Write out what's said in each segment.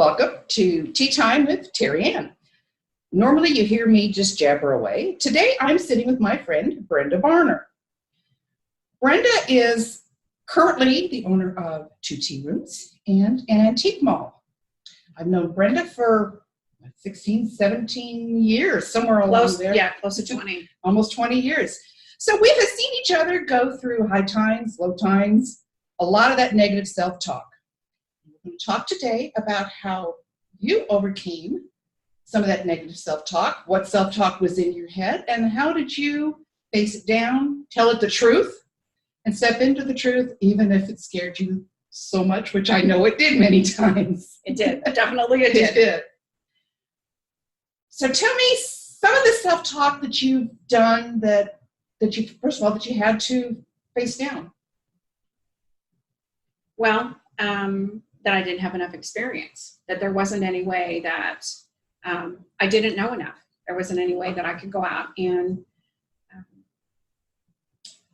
Welcome to Tea Time with Terry Ann. Normally you hear me just jabber away. Today I'm sitting with my friend Brenda Barner. Brenda is currently the owner of 2 tea rooms and an antique mall. I've known Brenda for 16, 17 years, somewhere along there. Yeah, close to 20. Almost 20 years. So we have seen each other go through high times, low times, a lot of that negative self-talk. We're going to talk today about how you overcame some of that negative self-talk, what self-talk was in your head, and how did you face it down, tell it the truth, and step into the truth, even if it scared you so much, which I know it did many times. It did. Definitely it did. It did. So tell me some of the self-talk that you've done that you, first of all, that you had to face down. Well, that I didn't have enough experience, that there wasn't any way that I didn't know enough. There wasn't any way that I could go out and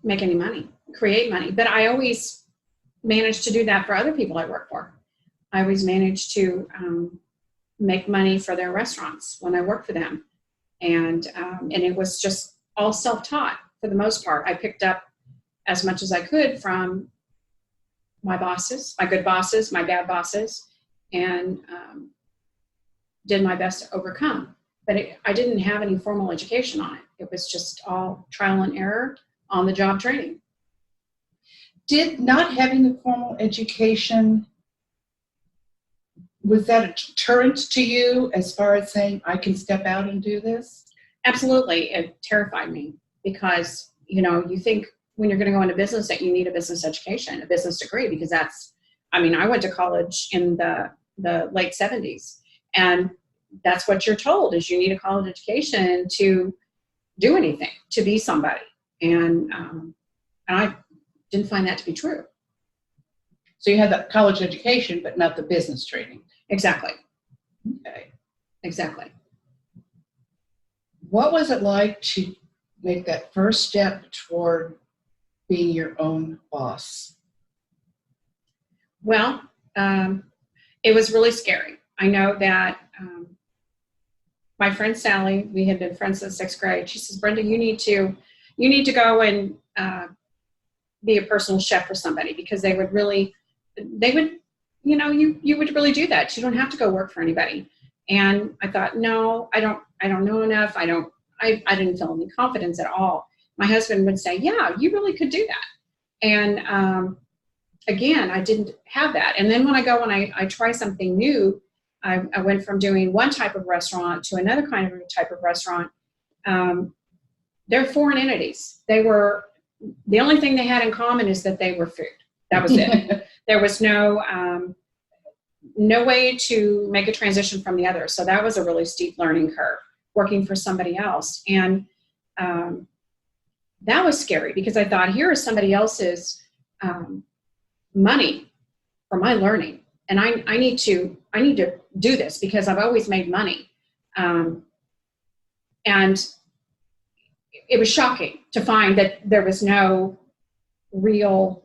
make any money, create money. But I always managed to do that for other people I work for. I always managed to make money for their restaurants when I worked for them. And it was just all self-taught for the most part. I picked up as much as I could from my bosses, my good bosses, my bad bosses, and did my best to overcome. But I didn't have any formal education on it. It was just all trial and error, on the job training. Did not having a formal education, was that a deterrent to you as far as saying, I can step out and do this? Absolutely. It terrified me because, you think when you're going to go into business that you need a business education, a business degree, because I went to college in the late 70s, and that's what you're told is you need a college education to do anything, to be somebody. And I didn't find that to be true. So you had the college education, but not the business training. Exactly. Okay. Exactly. What was it like to make that first step toward being your own boss? Well, it was really scary. I know that my friend Sally, we had been friends since 6th grade. She says, Brenda, you need to go and be a personal chef for somebody, because you would really do that. You don't have to go work for anybody. And I thought, no, I don't know enough. I didn't feel any confidence at all. My husband would say, yeah, you really could do that. And again, I didn't have that. And then when I go and I try something new, I went from doing one type of restaurant to another kind of type of restaurant. They're foreign entities. The only thing they had in common is that they were food. That was it. There was no way to make a transition from the other. So that was a really steep learning curve, working for somebody else. And that was scary, because I thought, here is somebody else's money for my learning. And I need to do this because I've always made money. And it was shocking to find that there was no real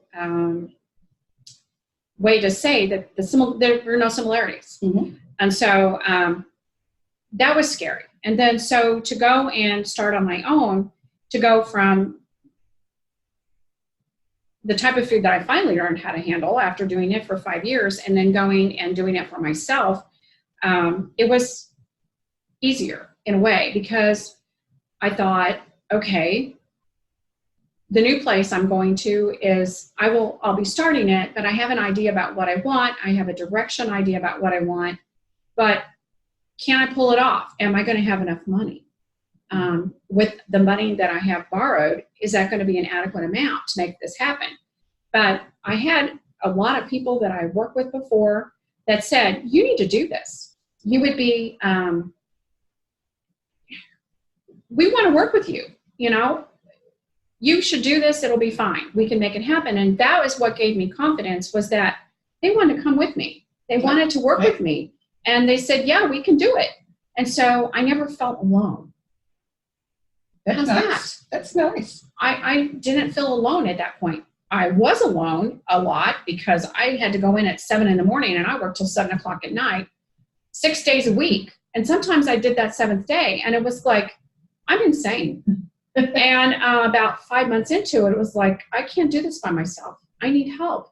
way to say that there were no similarities. Mm-hmm. And so that was scary. And then so to go and start on my own, to go from the type of food that I finally learned how to handle after doing it for 5 years, and then going and doing it for myself, it was easier in a way, because I thought, okay, the new place I'm going to is, I'll be starting it, but I have an idea about what I want. I have a direction idea about what I want, but can I pull it off? Am I going to have enough money? With the money that I have borrowed, is that going to be an adequate amount to make this happen? But I had a lot of people that I worked with before that said, you need to do this. You would be, we want to work with you, you should do this. It'll be fine. We can make it happen. And that was what gave me confidence, was that they wanted to come with me. They wanted to work with me. And they said, yeah, we can do it. And so I never felt alone. That's nice. That's nice. I didn't feel alone at that point. I was alone a lot because I had to go in at 7 in the morning and I worked till 7 o'clock at night. 6 days a week. And sometimes I did that 7th day, and it was like, I'm insane. And about 5 months into it, it was like, I can't do this by myself. I need help.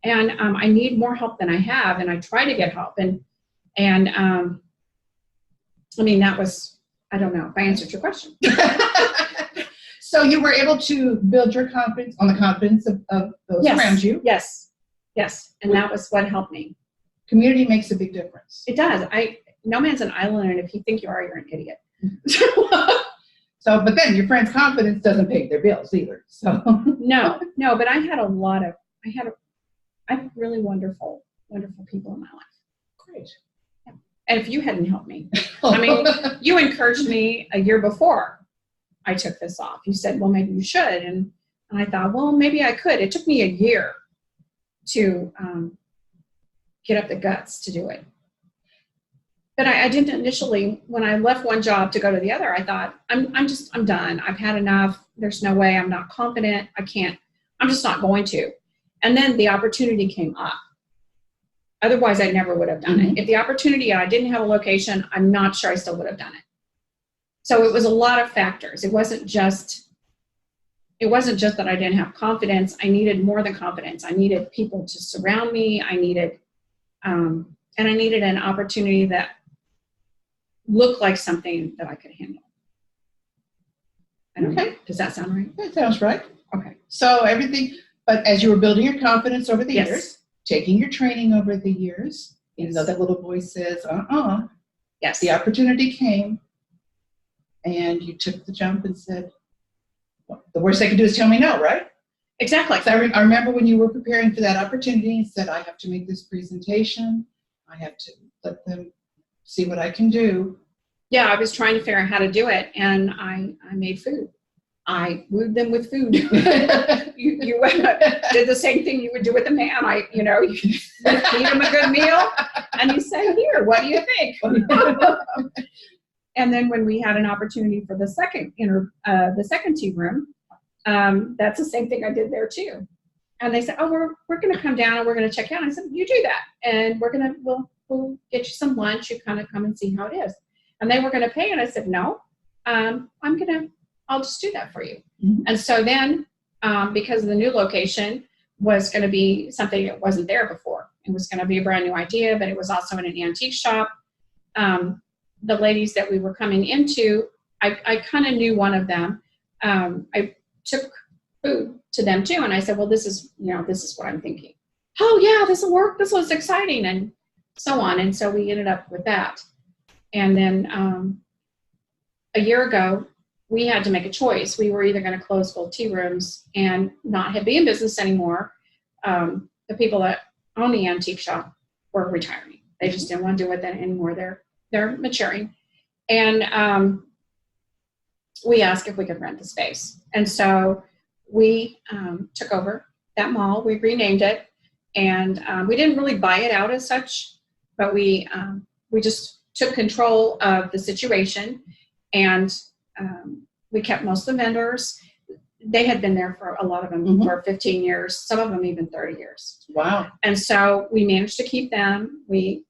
And I need more help than I have. And I try to get help. And I mean, that was, I don't know if I answered your question. So you were able to build your confidence on the confidence of those Yes. around you. Yes. Yes. And that was what helped me. Community makes a big difference. It does. No man's an island, and if you think you are, you're an idiot. So, but then your friend's confidence doesn't pay their bills either. So No, but I had I had really wonderful people in my life. great. And if you hadn't helped me, I mean, you encouraged me a year before I took this off. You said, well, maybe you should. And I thought, well, maybe I could. It took me a year to get up the guts to do it. But I didn't initially. When I left one job to go to the other, I thought, I'm done. I've had enough. There's no way. I'm not confident. I can't. I'm just not going to. And then the opportunity came up. Otherwise, I never would have done it. If the opportunity, I didn't have a location, I'm not sure I still would have done it. So it was a lot of factors. It wasn't just that I didn't have confidence. I needed more than confidence. I needed people to surround me. I needed an opportunity that looked like something that I could handle. I don't know. Does that sound right? That sounds right. Okay. So but as you were building your confidence over the Yes. years, taking your training over the years, even though that little voice says, Yes. the opportunity came and you took the jump and said, well, the worst they could do is tell me no, right? Exactly. So I remember when you were preparing for that opportunity and said, I have to make this presentation. I have to let them see what I can do. Yeah, I was trying to figure out how to do it, and I made food. I wooed them with food. You did the same thing you would do with a man. You feed him a good meal, and you say, "Here, what do you think?" And then when we had an opportunity for the second tea room, that's the same thing I did there too. And they said, "Oh, we're going to come down and we're going to check out." And I said, "You do that, and we'll get you some lunch. You kind of come and see how it is." And they were going to pay, and I said, "No, I'll just do that for you." Mm-hmm. And so then, because the new location was going to be something that wasn't there before, it was going to be a brand new idea, but it was also in an antique shop. The ladies that we were coming into, I kind of knew one of them. I took food to them too, and I said, "Well, this is what I'm thinking." "Oh yeah, this will work. This was exciting," and so on. And so we ended up with that. And then a year ago, we had to make a choice. We were either going to close both tea rooms and not be in business anymore. The people that own the antique shop were retiring. They just didn't want to do it anymore. They're maturing. And we asked if we could rent the space. And so we took over that mall. We renamed it. And we didn't really buy it out as such, but we just took control of the situation, and we kept most of the vendors. They had been there for a lot of them for 15 years, some of them even 30 years. Wow. And so we managed to keep them. We've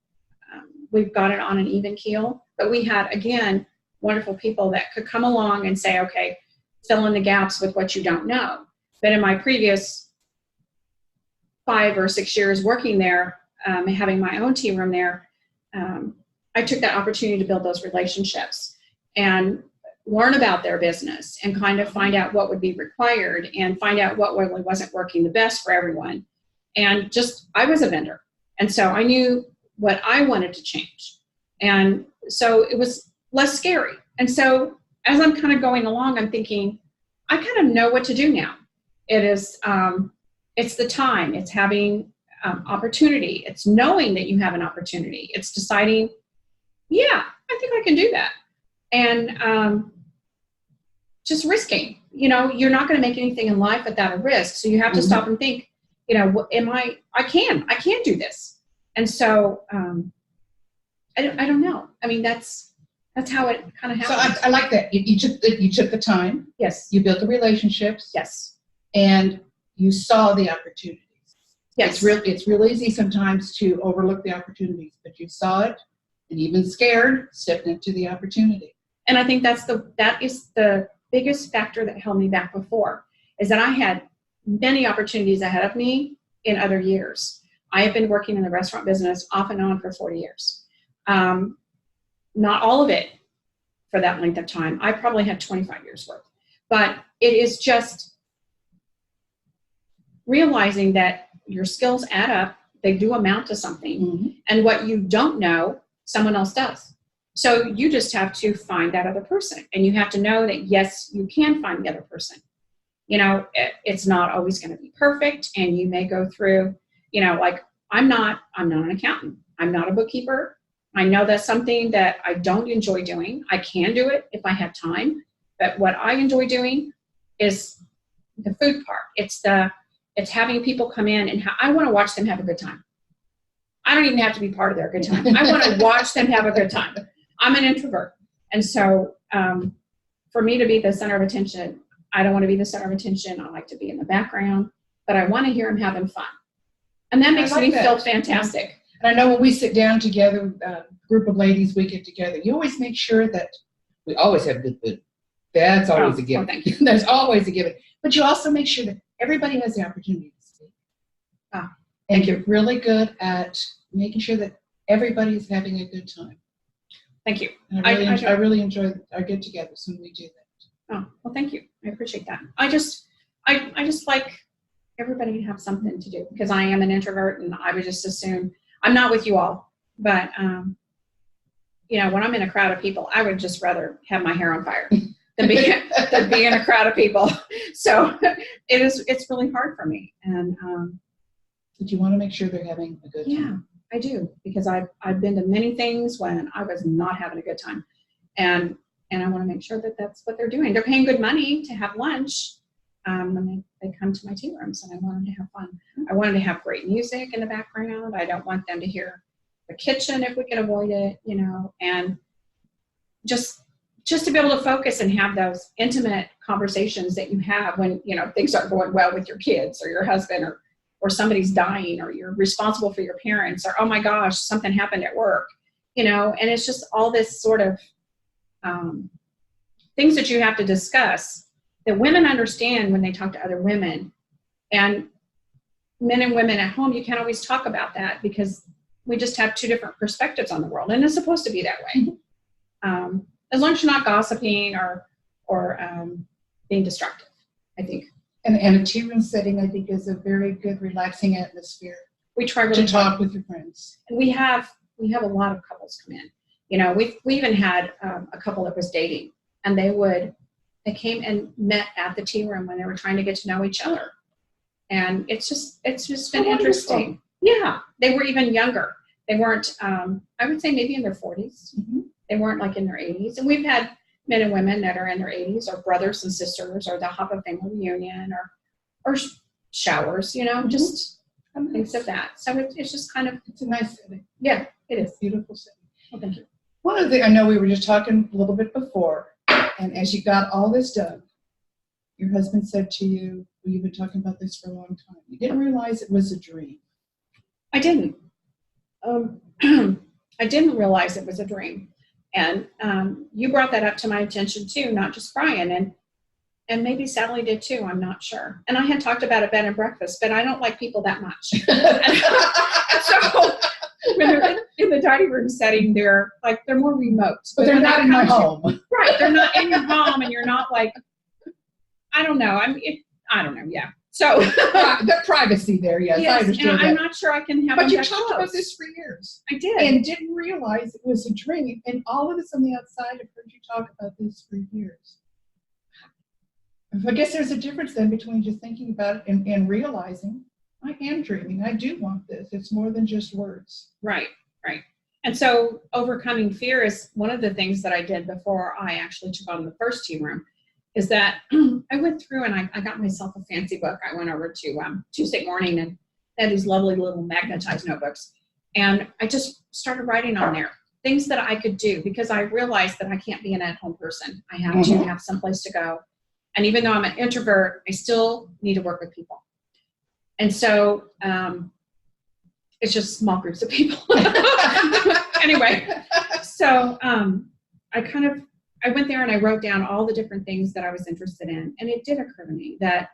got it on an even keel, but we had, again, wonderful people that could come along and say, okay, fill in the gaps with what you don't know. But in my previous 5 or 6 years working there, having my own tea room there, I took that opportunity to build those relationships and learn about their business and kind of find out what would be required and find out what really wasn't working the best for everyone. And I was a vendor. And so I knew what I wanted to change. And so it was less scary. And so as I'm kind of going along, I'm thinking, I kind of know what to do now. It's the time. It's having opportunity. It's knowing that you have an opportunity. It's deciding, yeah, I think I can do that. And just risking. You're not going to make anything in life without a risk. So you have to stop and think, I can do this. And so I don't know. I mean, that's how it kind of happened. So I like that. You took the time. Yes. You built the relationships. Yes. And you saw the opportunities. Yes. It's real easy sometimes to overlook the opportunities, but you saw it and even scared, stepped into the opportunity. And I think that is the biggest factor that held me back before, is that I had many opportunities ahead of me in other years. I have been working in the restaurant business off and on for 40 years. Not all of it for that length of time. I probably had 25 years worth. But it is just realizing that your skills add up, they do amount to something, Mm-hmm. and what you don't know, someone else does. So you just have to find that other person, and you have to know that, yes, you can find the other person. It's not always going to be perfect, and you may go through, like I'm not an accountant. I'm not a bookkeeper. I know that's something that I don't enjoy doing. I can do it if I have time, but what I enjoy doing is the food part. It's having people come in, and I want to watch them have a good time. I don't even have to be part of their good time. I want to watch them have a good time. I'm an introvert. And so for me to be the center of attention, I don't want to be the center of attention. I like to be in the background, but I want to hear them having fun. And that makes me feel fantastic. And I know when we sit down together, a group of ladies, we get together, you always make sure that we always have good food. That's always a given. Thank you. There's always a given. But you also make sure that everybody has the opportunity to speak. And you're really good at making sure that everybody is having a good time. Thank you. And I really enjoy our get-togethers when we do that. Oh, well, thank you. I appreciate that. I just like everybody to have something to do, because I am an introvert, and I would just assume I'm not with you all, but when I'm in a crowd of people, I would just rather have my hair on fire than be in a crowd of people. So it's really hard for me. And but you want to make sure they're having a good time. Yeah, I do, because I've been to many things when I was not having a good time, and I want to make sure that that's what they're doing. They're paying good money to have lunch when they come to my tea rooms, and I want them to have fun. I want them to have great music in the background. I don't want them to hear the kitchen if we can avoid it, and just to be able to focus and have those intimate conversations that you have when, things aren't going well with your kids or your husband, or somebody's dying, or you're responsible for your parents, or, oh my gosh, something happened at work, and it's just all this sort of things that you have to discuss that women understand when they talk to other women. And men and women at home, you can't always talk about that, because we just have two different perspectives on the world, and it's supposed to be that way. As long as you're not gossiping or being destructive, I think. And a tea room setting, I think, is a very good, relaxing atmosphere. We try really to talk with your friends. And we have a lot of couples come in. We even had a couple that was dating, and they came and met at the tea room when they were trying to get to know each other. And it's just been interesting. Yeah, they were even younger. They weren't, I would say maybe in their 40s. Mm-hmm. They weren't like in their 80s. And we've had men and women that are in their 80s, or brothers and sisters, or they'll have a family reunion, or showers, Mm-hmm. just things of that. So it's just kind of. It's a nice setting. Yeah, it is. Beautiful setting. Well, thank you. One of the, I know we were just talking a little bit before, and as you got all this done, your husband said to you, well, you've been talking about this for a long time. You didn't realize it was a dream. I didn't. I didn't realize it was a dream. And you brought that up to my attention too, not just Brian, and maybe Sally did too, I'm not sure. And I had talked about a bed and breakfast, but I don't like people that much. So when they're in the dining room setting, they're more remote. But they're not in my home. Right, they're not in your home, and you're not like, I don't know. I don't know, yeah. So the privacy there, yes, yes, I understand and that. I'm not sure I can have. But them you that talked close. about this for years. I did, and didn't realize it was a dream. And all of us on the outside have heard you talk about this for years. I guess there's a difference then between just thinking about it and realizing I am dreaming. I do want this. It's more than just words. Right. And so overcoming fear is one of the things that I did before I actually took on the first tea room. Is that I went through and I got myself a fancy book. I went over to Tuesday Morning, and they had these lovely little magnetized notebooks. And I just started writing on there things that I could do, because I realized that I can't be an at-home person. I have to have someplace to go. And even though I'm an introvert, I still need to work with people. And so it's just small groups of people. Anyway, So I went there and I wrote down all the different things that I was interested in. And it did occur to me that,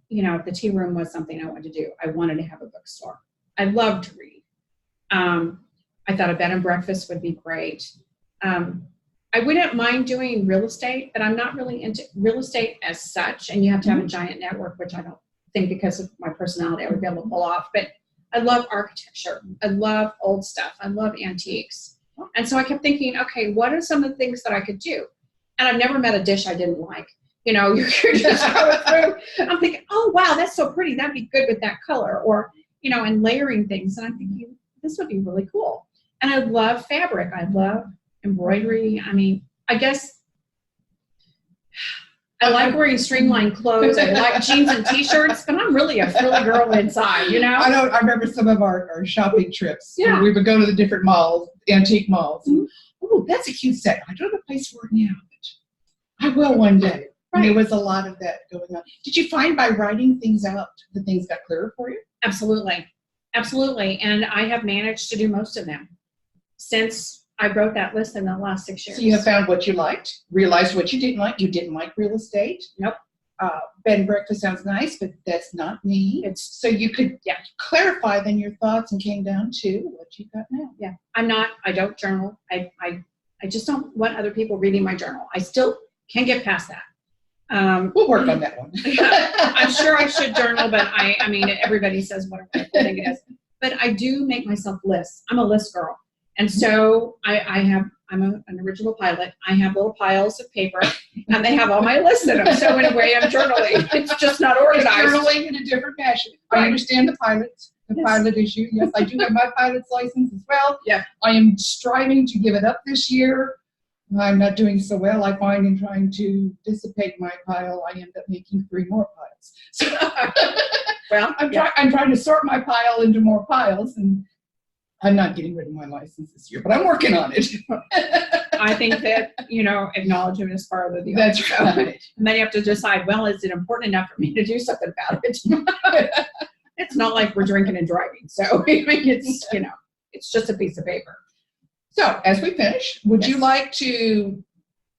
the tea room was something I wanted to do. I wanted to have a bookstore. I love to read. I thought a bed and breakfast would be great. I wouldn't mind doing real estate, but I'm not really into real estate as such. And you have to have a giant network, which I don't think because of my personality I would be able to pull off. But I love architecture. I love old stuff. I love antiques. And so I kept thinking, okay, what are some of the things that I could do? And I've never met a dish I didn't like. You're just going through. I'm thinking, oh, wow, that's so pretty. That'd be good with that color. Or, and layering things. And I'm thinking, this would be really cool. And I love fabric. I love embroidery. I mean, I guess I like wearing streamlined clothes. I like jeans and T-shirts, but I'm really a frilly girl inside, I know. I remember some of our shopping trips. Yeah. We would go to the different malls, antique malls. Mm-hmm. Oh, that's a cute set. I don't have a place for it now, but I will one day. Right. There was a lot of that going on. Did you find by writing things out, the things got clearer for you? Absolutely. Absolutely. And I have managed to do most of them since I wrote that list in the last 6 years. So you have found what you liked, realized what you didn't like. You didn't like real estate. Nope. Bed and breakfast sounds nice, but that's not me. So you could clarify then your thoughts and came down to what you got now. Yeah. I don't journal. I just don't want other people reading my journal. I still can't get past that. We'll work on that one. I'm sure I should journal, but I mean, everybody says what I think it is. But I do make myself lists. I'm a list girl. And so I'm an original pilot. I have little piles of paper and they have all my lists in them. So in a way I'm journaling. It's just not organized. It's journaling in a different fashion. Right. I understand the pilot issue. Yes, I do have my pilot's license as well. Yeah. I am striving to give it up this year. I'm not doing so well. I find in trying to dissipate my pile, I end up making 3 more piles. So well, I'm trying to sort my pile into more piles, and I'm not getting rid of my license this year, but I'm working on it. I think that, acknowledgement is part of the That's right. And then you have to decide, well, is it important enough for me to do something about it? It's not like we're drinking and driving. So it's just a piece of paper. So as we finish, would you like to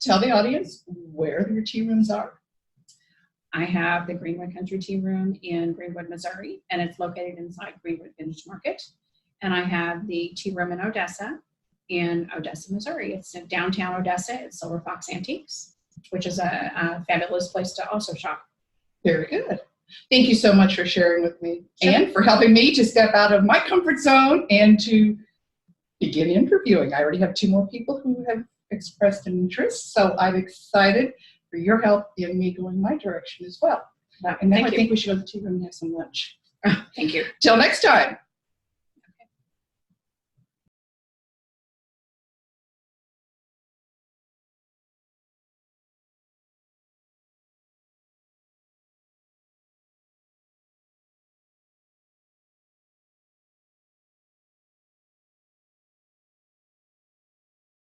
tell the audience where your tea rooms are? I have the Greenwood Country Tea Room in Greenwood, Missouri, and it's located inside Greenwood Vintage Market. And I have the tea room in Odessa, Missouri. It's in downtown Odessa. It's Silver Fox Antiques, which is a fabulous place to also shop. Very good. Thank you so much for sharing with me, Sure. and for helping me to step out of my comfort zone and to begin interviewing. I already have 2 more people who have expressed an interest, so I'm excited for your help in me going my direction as well. And now I think we should go to the tea room and have some lunch. Thank you. Till next time.